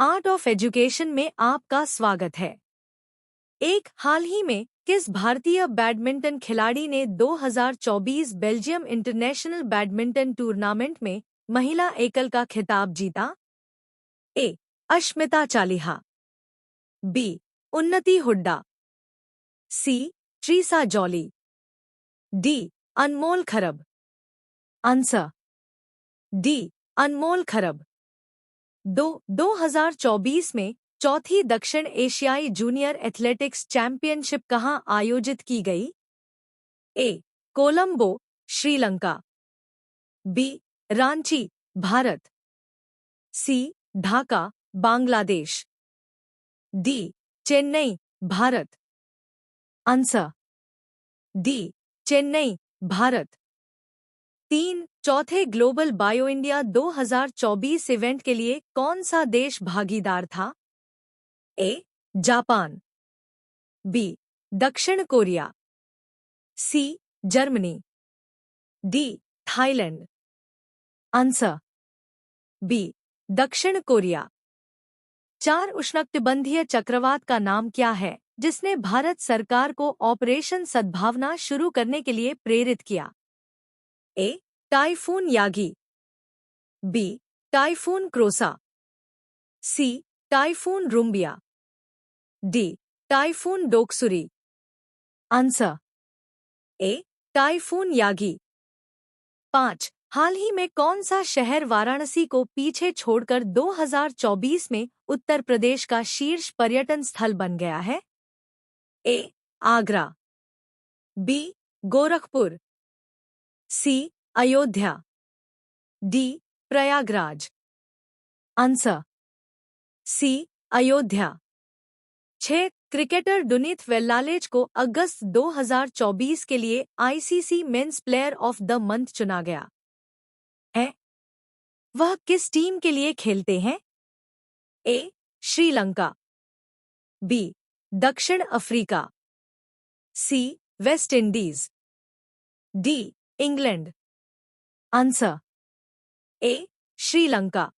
Art of education में आपका स्वागत है। एक हाल ही में किस भारतीय बैडमिंटन खिलाड़ी ने 2024 बेल्जियम इंटरनेशनल बैडमिंटन टूर्नामेंट में महिला एकल का खिताब जीता? A. Ashmita Chaliha, B. Unnati Hooda, C. Treesa Jolly, D. Anmol Kharb. Answer D. Anmol खरब। 2024 में चौथी दक्षिण एशियाई जूनियर एथलेटिक्स चैंपियनशिप कहाँ आयोजित की गई? A. Colombo, Sri Lanka, B. Ranchi, Bharat, C. Dhaka, Bangladesh, D. Chennai, Bharat. Answer D. Chennai, Bharat. 3. चौथे ग्लोबल बायो इंडिया 2024 इवेंट के लिए कौन सा देश भागीदार था? ए. Japan, B. दक्षिण Korea, C. Germany, D. Thailand. Answer B. दक्षिण कोरिया। 4. उष्णकटिबंधीय चक्रवात का नाम क्या है जिसने भारत सरकार को ऑपरेशन सद्भावना शुरू करने के लिए प्रेरित किया? A. Typhoon Yagi, B. Typhoon Krosa, C. Typhoon Rumbia, D. Typhoon Doksuri. Answer A. Typhoon Yagi. 5. हाल ही में कौन सा शहर वाराणसी को पीछे छोड़कर 2024 में उत्तर प्रदेश का शीर्ष पर्यटन स्थल बन गया है? A. Agra, B. Gorakhpur, C. Ayodhya, D. Prayagraj. Answer C. Ayodhya. 6. Cricketer Dunith Wellalage को अगस्त 2024 के लिए ICC men's player of the month चुना गया है। वह किस टीम के लिए खेलते हैं? ए. श्रीलंका, बी. दक्षिण Africa, C. West Indies, D. England. Answer A. Sri Lanka.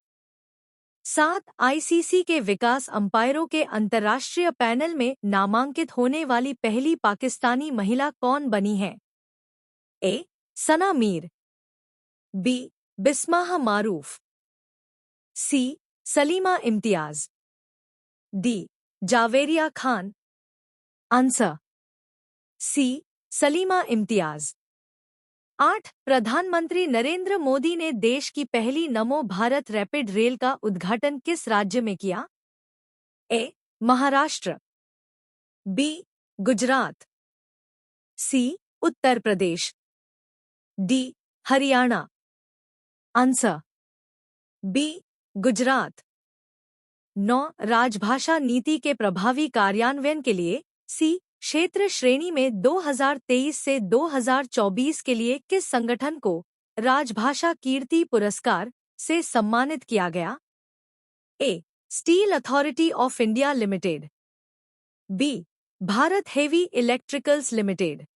7. ICC के विकास अंपायरों के अंतर्राष्ट्रीय पैनल में नामांकित होने वाली पहली पाकिस्तानी महिला कौन बनी है? A. Sana Mir, B. Bismah Maroof, C. Saleema Imtiaz, D. Javeria Khan. Answer C. Saleema Imtiaz. 8. प्रधानमंत्री नरेंद्र मोदी ने देश की पहली नमो भारत रैपिड रेल का उद्घाटन किस राज्य में किया? A. Maharashtra, B. Gujarat, C. Uttar Pradesh, D. Haryana. Answer B. Gujarat. 9. राजभाषा नीति के प्रभावी कार्यान्वयन के लिए सी. क्षेत्र श्रेणी में 2023 से 2024 के लिए किस संगठन को राजभाषा कीर्ति पुरस्कार से सम्मानित किया गया? A. Steel authority of India limited, B. Bharat heavy electricals limited,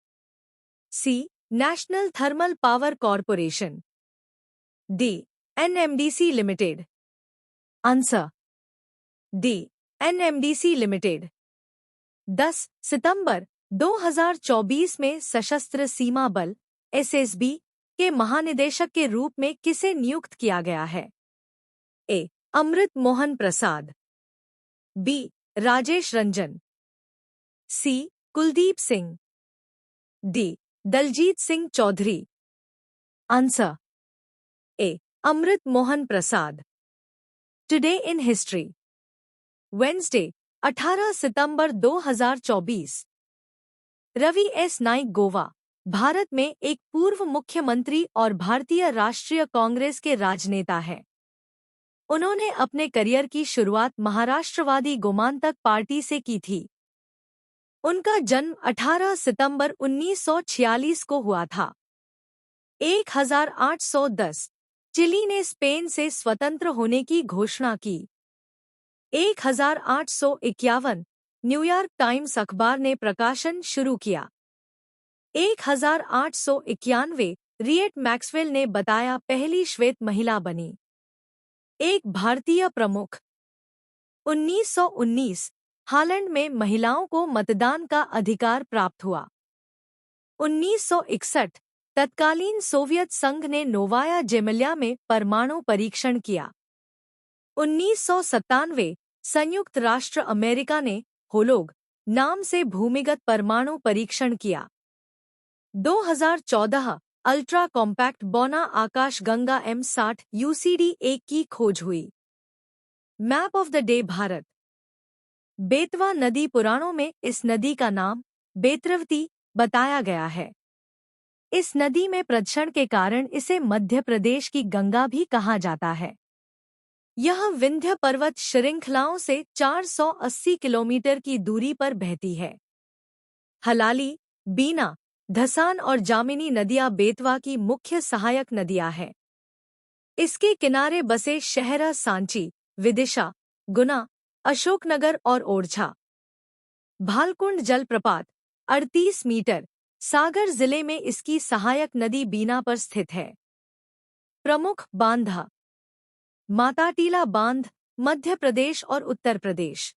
C. National thermal power corporation, D. NMDC limited. Answer D. NMDC limited. 10 सितंबर 2024 में सशस्त्र सीमा बल एसएसबी के महानिदेशक के रूप में किसे नियुक्त किया गया है? A. Amrit Mohan Prasad, B. Rajesh Ranjan, C. Kuldeep Singh, D. Daljit Singh Chaudhary. Answer A. Amrit Mohan Prasad. Today in history. Wednesday 18 सितंबर 2024। रवि एस नाइक गोवा, भारत में एक पूर्व मुख्यमंत्री और भारतीय राष्ट्रीय कांग्रेस के राजनेता हैं। उन्होंने अपने करियर की शुरुआत महाराष्ट्रवादी गोमांतक पार्टी से की थी। उनका जन्म 18 सितंबर 1946 को हुआ था। 1810 चिली ने स्पेन से स्वतंत्र होने की घोषणा की। 1851 न्यूयॉर्क टाइम्स अखबार ने प्रकाशन शुरू किया। 1891 रिएट मैक्सवेल ने बताया पहली श्वेत महिला बनी। एक भारतीय प्रमुख 1919 हालैंड में महिलाओं को मतदान का अधिकार प्राप्त हुआ। 1961 तत्कालीन सोवियत संघ ने नोवाया जेमल्या में परमाणु परीक्षण किया। 1997 संयुक्त राष्ट्र अमेरिका ने होलोग नाम से भूमिगत परमाणु परीक्षण किया। 2014 अल्ट्रा कॉम्पैक्ट बौना आकाशगंगा M60 UCD-1 की खोज हुई। Map of the day Bharat. Betwa नदी पुराणों में इस नदी का नाम बेत्रवती बताया गया है। इस नदी में प्रदूषण के कारण इसे मध्य प्रदेश की गंगा भी कहा जाता है। यह विंध्य पर्वत श्रृंखलाओं से 480 किलोमीटर की दूरी पर बहती है। हलाली, बीना, धसान और जामिनी नदियां बेतवा की मुख्य सहायक नदियां हैं। इसके किनारे बसे शहर सांची, विदिशा, गुना, अशोकनगर और ओरछा। भालकुंड जलप्रपात 38 मीटर, सागर जिले में इसकी सहायक नदी बीना पर स्थित है। प्रमुख बांध। माताटीला बांध, मध्य प्रदेश और उत्तर प्रदेश।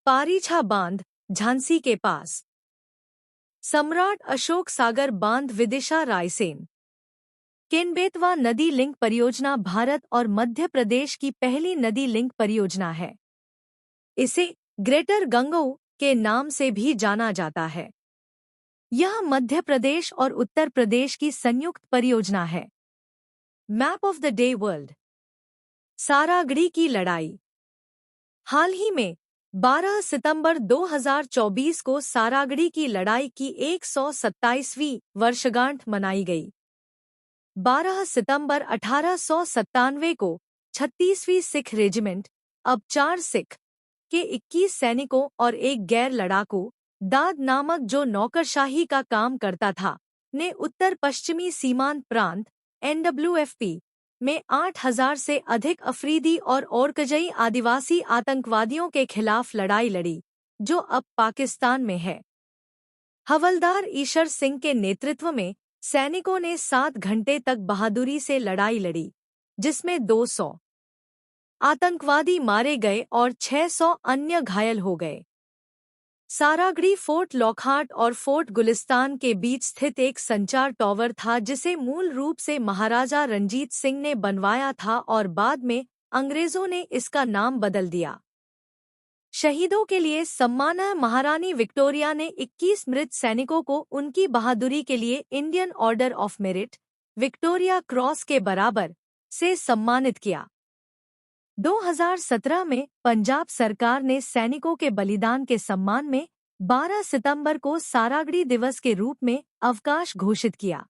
पारीछा बांध, झांसी के पास। सम्राट अशोक सागर बांध, विदिशा, रायसेन। केन-बेतवा नदी लिंक परियोजना भारत और मध्य प्रदेश की पहली नदी लिंक परियोजना है। इसे ग्रेटर गंगऊ के नाम से भी जाना जाता है। यह मध्य प्रदेश और उत्तर प्रदेश की संयुक्त परियोजना है। Map of the day world. Saragarhi की लड़ाई। हाल ही में 12 सितंबर 2024 को सारागढ़ी की लड़ाई की 127वीं वर्षगांठ मनाई गई। 12 सितंबर 1897 को 36वीं सिख रेजिमेंट, अब 4 सिख, के 21 सैनिकों और एक गैर लड़ाकू दाद नामक जो नौकरशाही का काम करता था, ने उत्तर पश्चिमी सीमांत प्रांत NWFP में 8000 से अधिक अफरीदी और ओरकजई आदिवासी आतंकवादियों के खिलाफ लड़ाई लड़ी, जो अब पाकिस्तान में है। हवलदार ईशर सिंह के नेतृत्व में सैनिकों ने 7 घंटे तक बहादुरी से लड़ाई लड़ी, जिसमें 200 आतंकवादी मारे गए और 600 अन्य घायल हो गए। सारागढ़ी फोर्ट लॉकहार्ट और फोर्ट गुलिस्तान के बीच स्थित एक संचार टावर था जिसे मूल रूप से महाराजा रंजीत सिंह ने बनवाया था और बाद में अंग्रेजों ने इसका नाम बदल दिया। शहीदों के लिए सम्मानह महारानी विक्टोरिया ने 21 मृत सैनिकों को उनकी बहादुरी के लिए Indian order of merit, Victoria cross के बराबर से सम्मानित किया। 2017 में पंजाब सरकार ने सैनिकों के बलिदान के सम्मान में 12 सितंबर को सारागढ़ी दिवस के रूप में अवकाश घोषित किया।